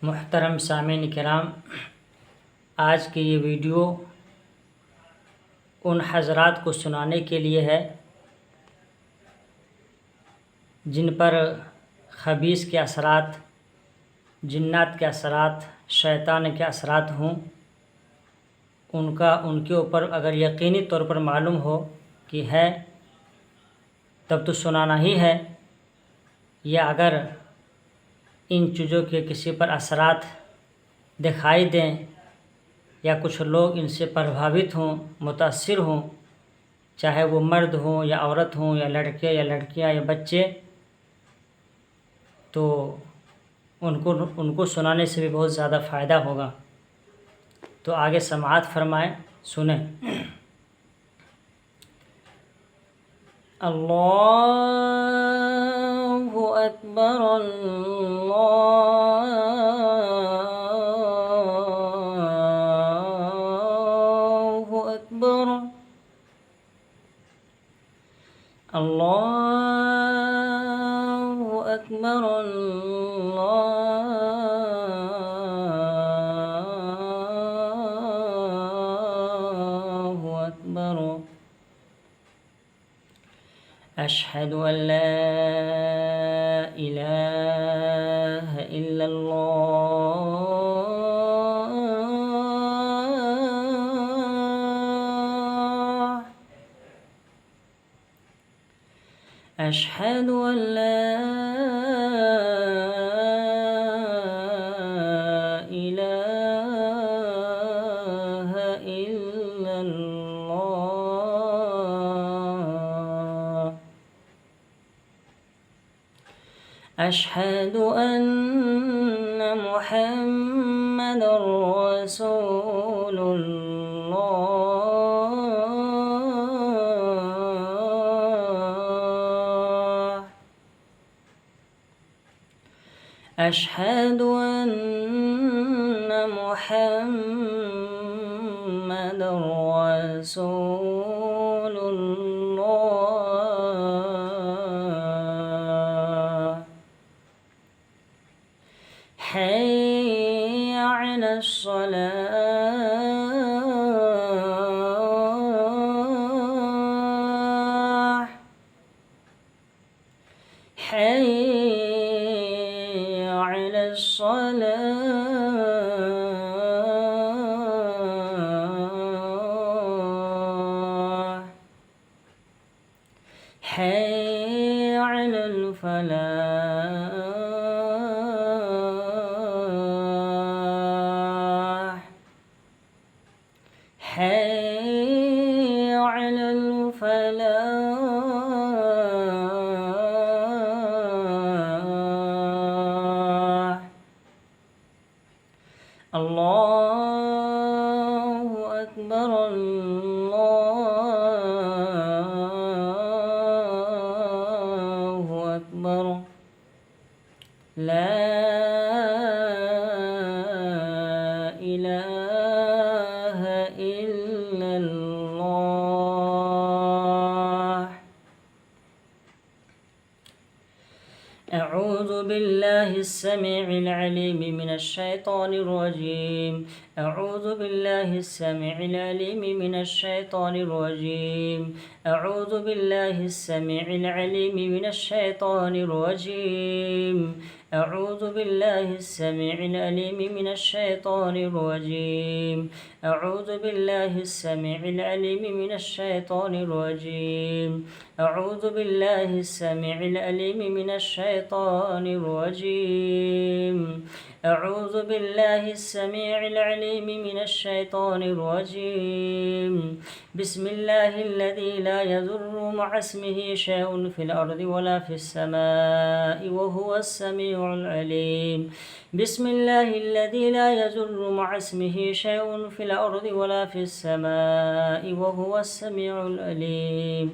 मुहतरम सामीन किराम, आज की ये वीडियो उन हज़रात को सुनाने के लिए है जिन पर खबीस के असरात, जिन्नात के असरात, शैतान के असरात हों। उनके ऊपर अगर यकीनी तौर पर मालूम हो कि है तब तो सुनाना ही है, या अगर इन चीज़ों के किसी पर असरात दिखाई दें या कुछ लोग इनसे प्रभावित हों, मुतासिर हों, चाहे वो मर्द हों या औरत हों या लड़के या लड़कियां या बच्चे, तो उनको सुनाने से भी बहुत ज़्यादा फ़ायदा होगा। तो आगे समाअत फरमाएं, सुनें। अल्लाहु अकबर, अल्लाहु अकबर, अल्लाहु अकबर, अल्लाहु अकबर। अशहदु अन ला इलाहा इल्लल्लाह, अशहदु अन ला इलाहा इल्लल्लाह, अशहदु अन्न मुहम्मदर रसूलुल्लाह, अशहदु अन्न मुहम्मदर रसूलुल्लाह, हय्य अलस सलाह, हय्य अलस सलाह, हय्य अलल फलाह, हय्य अलल फलाह। अल्लाहु अकबर, अल्लाहु अकबर, ला इलाहा इल्लल्लाह। أعوذ بالله السميع العليم من الشيطان الرجيم، أعوذ بالله السميع العليم من الشيطان الرجيم، أعوذ بالله السميع العليم من الشيطان الرجيم، أعوذ بالله السميع العليم من الشيطان الرجيم، أعوذ بالله السميع العليم من الشيطان الرجيم، أعوذ بالله السميع العليم من الشيطان الرجيم، أعوذ بالله السميع العليم من الشيطان الرجيم. بسم الله الذي لا يضر مع اسمه شيء في الأرض ولا في السماء وهو السميع العليم. بسم الله الذي لا يضر مع اسمه شيء في الأرض ولا في السماء وهو السميع العليم.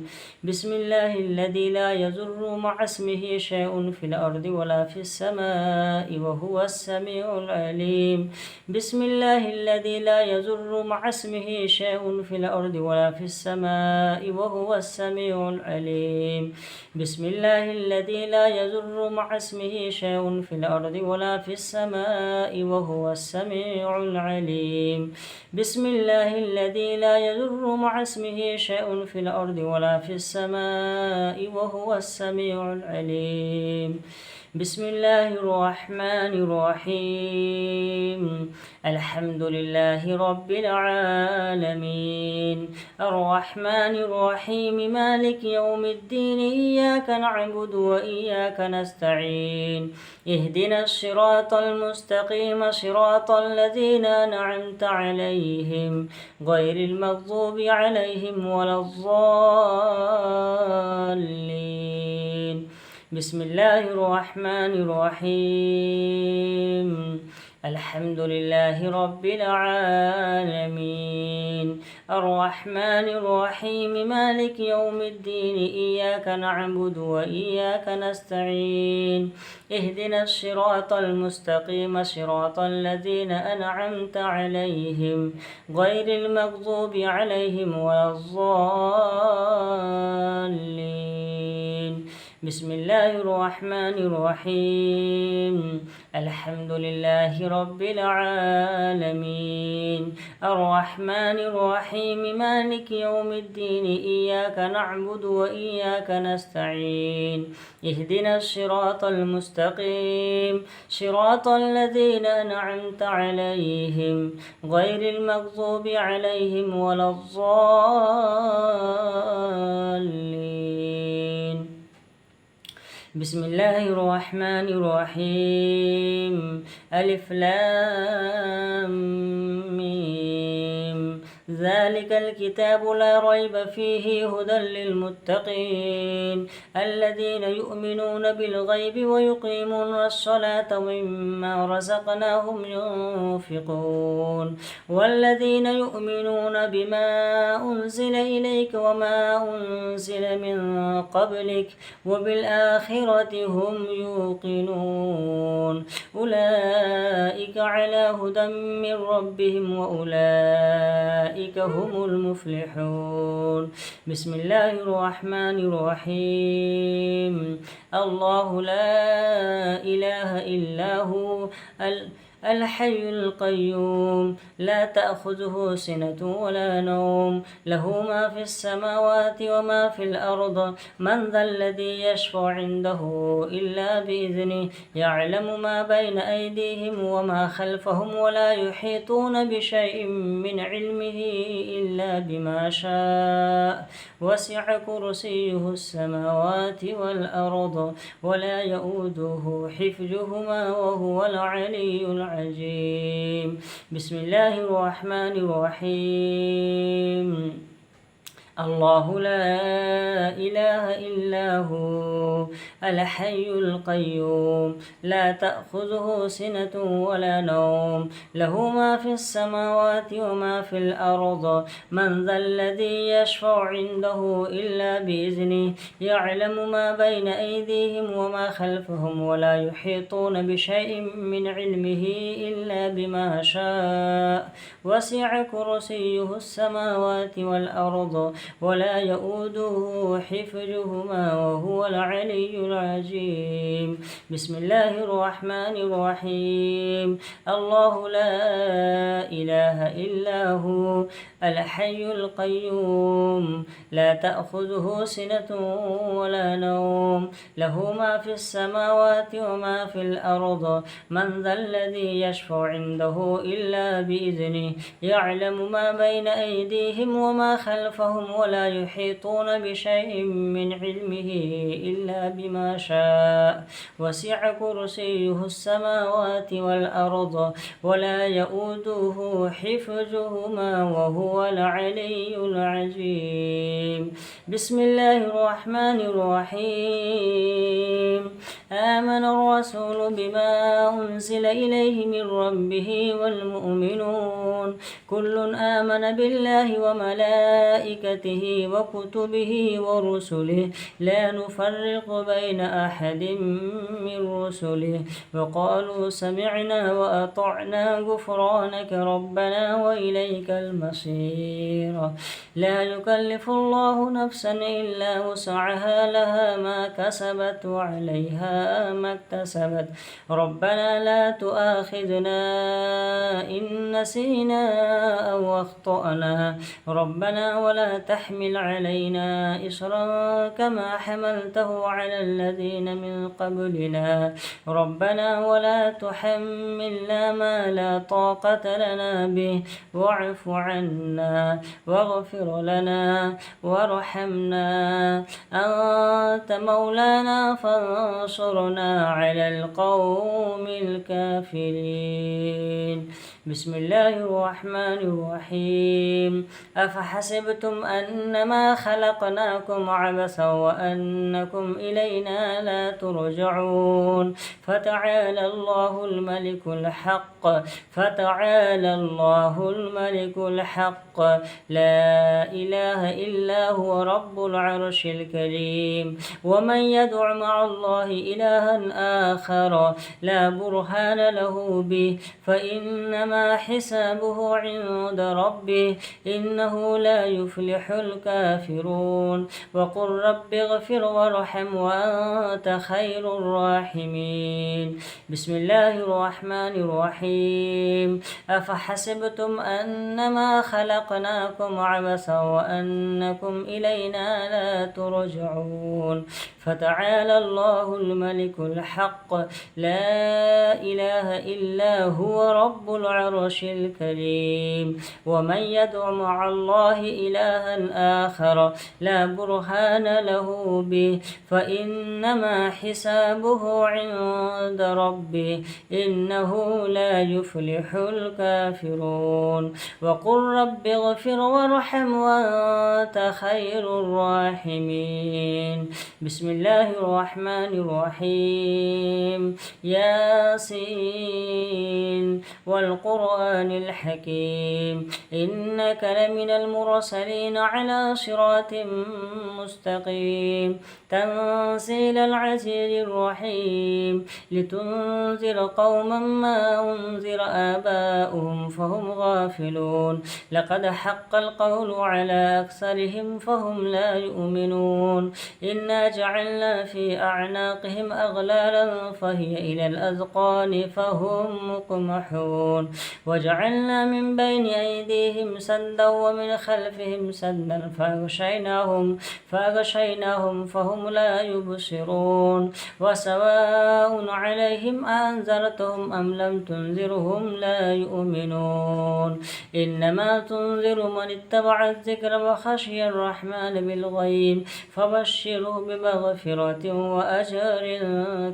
بسم الله الذي لا يضر مع اسمه شيء في الأرض ولا في السماء وهو السميع العليم. بسم الله الذي لا يضر مع اسمه شيء في الأرض ولا في السماء وهو السميع العليم بسم الله الذي لا يضر مع اسمه شيء في الأرض ولا في السماء وهو السميع العليم بسم الله الذي لا يضر مع اسمه شيء في الأرض ولا في السماء وهو السميع العليم بسم الله الرحمن الرحيم الحمد لله رب العالمين الرحمن الرحيم مالك يوم الدين إياك نعبد وإياك نستعين اهدنا الصراط المستقيم صراط الذين أنعمت عليهم غير المغضوب عليهم ولا الضالين بسم الله الرحمن الرحيم الحمد لله رب العالمين الرحمن الرحيم مالك يوم الدين إياك نعبد وإياك نستعين اهدنا الصراط المستقيم صراط الذين أنعمت عليهم غير المغضوب عليهم ولا الضالين بسم الله الرحمن الرحيم الحمد لله رب العالمين الرحمن الرحيم مالك يوم الدين إياك نعبد وإياك نستعين اهدنا الصراط المستقيم صراط الذين أنعمت عليهم غير المغضوب عليهم ولا الضالين بسم الله الرحمن الرحيم ألف لام ميم ذلك الكتاب لا ريب فيه هدى للمتقين الذين يؤمنون بالغيب ويقيمون الصلاة ومما رزقناهم ينفقون والذين يؤمنون بما أنزل إليك وما أنزل من قبلك وبالآخرة هم يوقنون أولئك على هدى من ربهم وأولئك هم المفلحون بسم الله الرحمن الرحيم الله لا إله إلا هو الحي القيوم لا تأخذه سنة ولا نوم له ما في السماوات وما في الأرض من ذا الذي يشفع عنده إلا بإذنه يعلم ما بين أيديهم وما خلفهم ولا يحيطون بشيء من علمه إلا بما شاء وسع كرسيه السماوات والأرض ولا يؤوده حفظهما وهو العلي العظيم بسم الله الرحمن الرحيم الله لا إله إلا هو الحي القيوم لا تأخذه سنة ولا نوم له ما في السماوات وما في الأرض من ذا الذي يشفع عنده إلا بإذنه يعلم ما بين أيديهم وما خلفهم ولا يحيطون بشيء من علمه إلا بما شاء وسع كرسيه السماوات والأرض ولا يؤوده حفظهما وهو العلي العظيم بسم الله الرحمن الرحيم الله لا إله إلا هو الحي القيوم لا تأخذه سنة ولا نوم له ما في السماوات وما في الأرض من ذا الذي يشفع عنده إلا بإذنه يعلم ما بين أيديهم وما خلفهم ولا يحيطون بشيء من علمه إلا بما شاء وسع كرسيه السماوات والأرض ولا يؤوده حفظهما وهو العلي العظيم بسم الله الرحمن الرحيم آمن الرسول والرسول بما أنزل إليه من ربه والمؤمنون كل آمن بالله وملائكته وكتبه ورسله لا نفرق بين أحد من رسله وقالوا سمعنا وأطعنا غفرانك ربنا وإليك المصير لا يكلف الله نفسا إلا وسعها لها ما كسبت وعليها ما اكتسبت ربنا لا تؤاخذنا إن نسينا أو أخطأنا ربنا ولا تحمل علينا إصرا كما حملته على الذين من قبلنا ربنا ولا تحملنا ما لا طاقة لنا به واعف عنا واغفر لنا وارحمنا أنت مولانا فانصرنا على القوم الكافرين بسم الله الرحمن الرحيم أفحسبتم أنما خلقناكم عبثا وأنكم إلينا لا ترجعون فتعالى الله الملك الحق لا إله إلا هو رب العرش الكريم ومن يدع مع الله إلها آخر لا برهان له به فإنما حسابه عند ربه إنه لا يفلح الكافرون وقل رب اغفر وارحم وأنت خير الراحمين بسم الله الرحمن الرحيم أفحسبتم أنما خلقناكم عبثا وأنكم إلينا لا ترجعون فتعالى الله الملك الحق لا إله إلا هو رب العرش الكريم ومن يدع مع الله إلها آخر لا برهان له به فإنما حسابه عند ربه إنه لا يفلح الكافرون وقل رب اغفر وارحم وأنت خير الراحمين بسم الله الرحمن الرحيم ياسين والقرآن الحكيم إنك لمن المرسلين على صراط مستقيم تنزيل العزيز الرحيم لتنذر قوما ما أنذر آباؤهم فهم غافلون لقد حق القول على أكثرهم فهم لا يؤمنون إنا جعلنا في أعناقهم أغلالا فهي إلى الأذقان فهم مقمحون وجعلنا من بين أيديهم سدا ومن خلفهم سدا فأغشيناهم فهم لا يبصرون وسواء عليهم أنذرتهم أم لم تنذرهم لا يؤمنون إنما تنذر من اتبع الذكر وخشي الرحمن بالغيب فبشره بمغفرة وأجر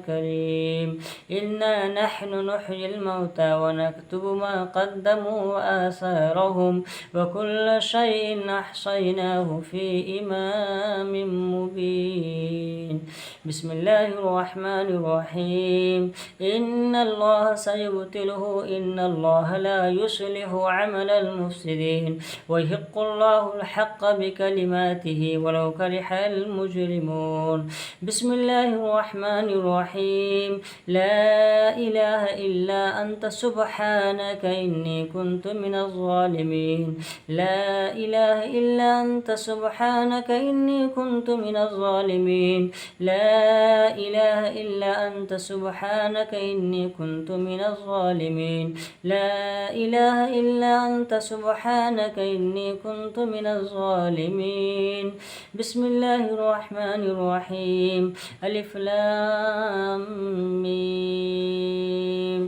كريم إنا نحن نحيي الموتى ونكتب ما قدموا وآثارهم وكل شيء أحصيناه في إمام مبين بسم الله الرحمن الرحيم إن الله سيبطله إن الله لا يصلح عمل المفسدين ويحق الله الحق بكلماته ولو كره المجرمون بسم الله الرحمن الرحيم لا إله إلا أنت سبحانك إني كنت من الظالمين لا إله إلا أنت سبحانك إني كنت من الظالمين لا إله إلا أنت سبحانك إني كنت من الظالمين لا إله إلا أنت سبحانك إني كنت من الظالمين بسم الله الرحمن الرحيم ألف لام ميم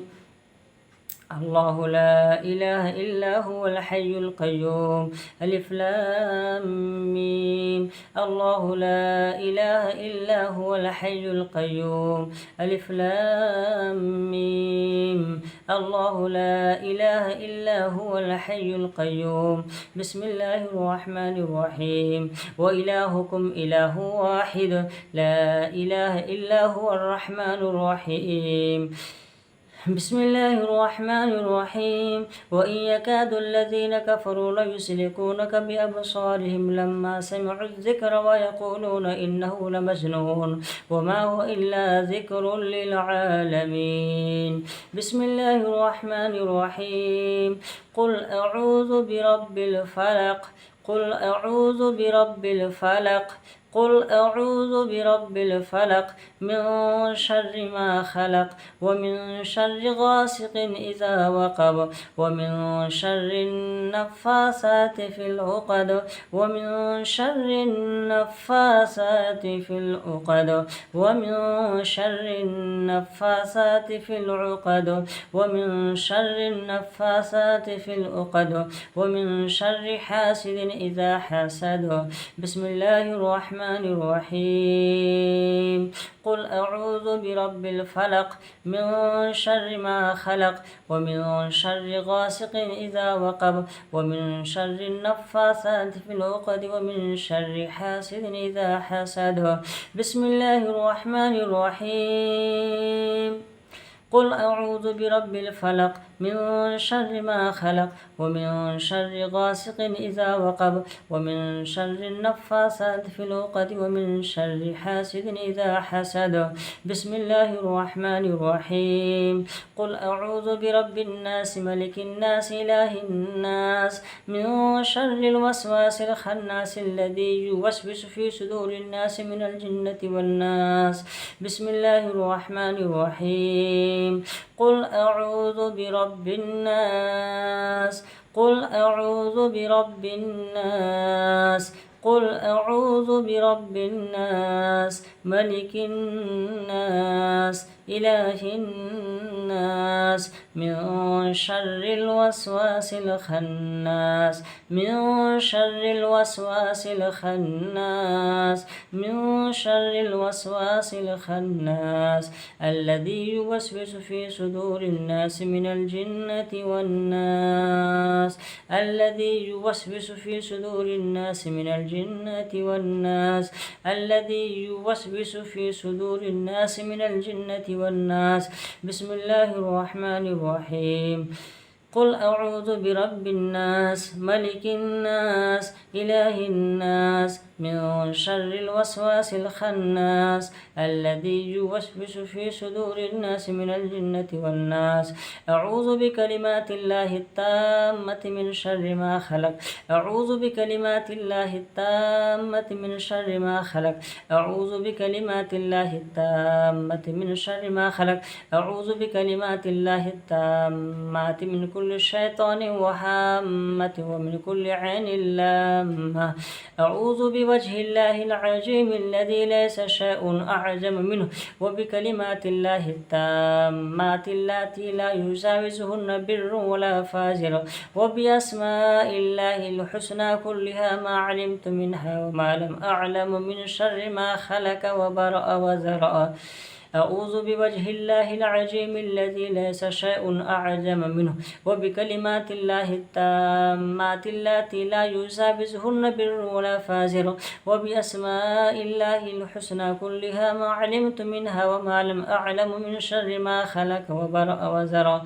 الله لا إله إلا هو الحي القيوم ألف لام ميم الله لا إله إلا هو الحي القيوم ألف لام ميم الله لا إله إلا هو الحي القيوم بسم الله الرحمن الرحيم وإلهكم إله واحد لا إله إلا هو الرحمن الرحيم بسم الله الرحمن الرحيم وإن يكاد الذين كفروا ليسلكونك بأبصارهم لما سمعوا الذكر ويقولون إنه لمجنون وما هو إلا ذكر للعالمين بسم الله الرحمن الرحيم قل أعوذ برب الفلق قل أعوذ برب الفلق قل أعوذ برب الفلق من شر ما خلق ومن شر غاسق إذا وقب ومن شر النفاثات في العقد ومن شر النفاثات في العقد ومن شر النفاثات في العقد ومن شر النفاثات في العقد ومن شر حاسد إذا حسد بسم الله الرحمن الرحيم قل أعوذ برب الفلق من شر ما خلق ومن شر غاسق إذا وقب ومن شر النفاثات في العقد ومن شر حاسد إذا حسد بسم الله الرحمن الرحيم قل أعوذ برب الفلق من شر ما خلق ومن شر غاسق إذا وقب ومن شر النفاثات في العقد ومن شر حاسد إذا حسد بسم الله الرحمن الرحيم قل أعوذ برب الناس ملك الناس إله الناس من شر الوسواس الخناس الذي يوسوس في صدور الناس من الجنة والناس بسم الله الرحمن الرحيم قل أعوذ برب الناس قل أعوذ برب الناس قل أعوذ برب الناس ملك الناس إله الناس من شر الوسواس الخناس من شر الوسواس الخناس من شر الوسواس الخناس الذي يوسوس في صدور الناس من الجنة والناس الذي يوسوس في صدور الناس من الجنة والناس الذي يوسوس في صدور الناس من الجنة والناس بسم الله الرحمن الرحيم قل أعوذ برب الناس ملك الناس إله الناس من شر الوسواس الخناس الذي يوسوس في صدور الناس من الجنة والناس أعوذ بكلمات الله التامة من شر ما خلق أعوذ بكلمات الله التامة من شر ما خلق أعوذ بكلمات الله التامة من شر ما خلق أعوذ بكلمات الله التامة من كل شيطان وهامة ومن كل عين لامة أعوذ بوجه الله العظيم الذي ليس شيء أعظم منه وبكلمات الله التامات التي لا يجاوزهن بر ولا فاجر وبأسماء الله الحسنى كلها ما علمت منها وما لم أعلم من شر ما خلق وبرأ وذرأ أعوذ بوجه الله العظيم الذي ليس شيء أعظم منه وبكلمات الله التامات التي لا يجاوزهن بر ولا فاجر وبأسماء الله الحسنى كلها ما علمت منها وما لم أعلم من شر ما خلق وبرأ وذرأ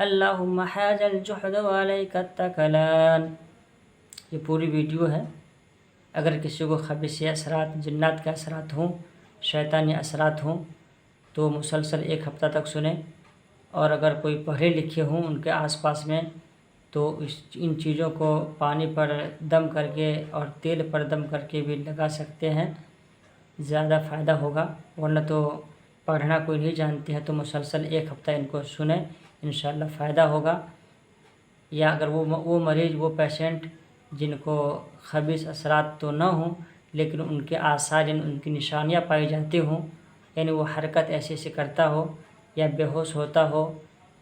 اللهم حاج الجحد وعليك التكلان। ये पूरी वीडियो है। अगर किसी को खबीसी असरात जिन्नात के असरात हों शैतानी असरात हों तो मुसलसल 1 हफ्ता तक सुने और अगर कोई पढ़े लिखे हों उनके आसपास में तो इन चीज़ों को पानी पर दम करके और तेल पर दम करके भी लगा सकते हैं, ज़्यादा फ़ायदा होगा। वरना तो पढ़ना कोई नहीं जानते हैं तो मुसलसल 1 हफ्ता इनको सुने, इंशाअल्लाह फ़ायदा होगा। या अगर वो मरीज़ वो पेशेंट जिनको खबीस असरात तो ना हों लेकिन उनके आसार उनकी निशानियाँ पाई जाती हों, यानी वो हरकत ऐसे करता हो या बेहोश होता हो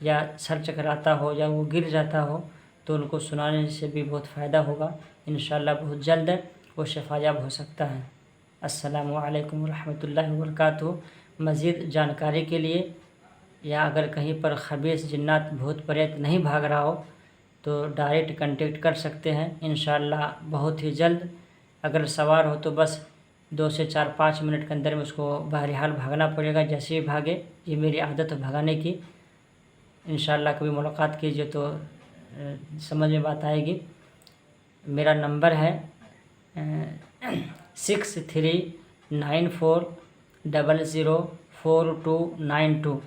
یا سر چکراتا ہو یا وہ گر جاتا ہو تو ان کو سنانے سے بھی بہت فائدہ ہوگا، انشاءاللہ بہت جلد وہ شفا یاب ہو سکتا ہے۔ السلام علیکم ورحمۃ اللہ وبرکاتہ۔ مزید جانکاری کے لیے یا اگر کہیں پر خبیث جنات بھوت پریت نہیں بھاگ رہا ہو تو ڈائریکٹ کنٹیکٹ کر سکتے ہیں، انشاءاللہ بہت ہی جلد۔ اگر سوار ہو تو بس 2 سے 4-5 منٹ کے اندر میں اس کو بہرحال بھاگنا پڑے گا، جیسے ہی بھاگے، یہ میری عادت ہے بھگانے کی۔ انشاءاللہ کبھی ملاقات کیجئے تو سمجھ میں بات آئے گی۔ میرا نمبر ہے 6394004292۔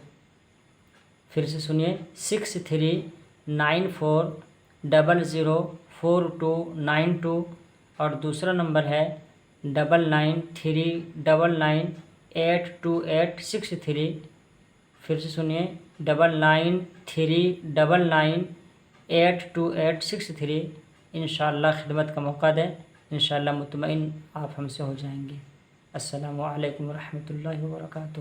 پھر سے سنیے 6394004292، اور دوسرا نمبر ہے 9939982863۔ پھر سے سنیے 9939982863۔ انشاءاللہ خدمت کا موقع دیں، انشاءاللہ مطمئن آپ ہم سے ہو جائیں گے۔ السلام علیکم ورحمۃ اللہ وبرکاتہ۔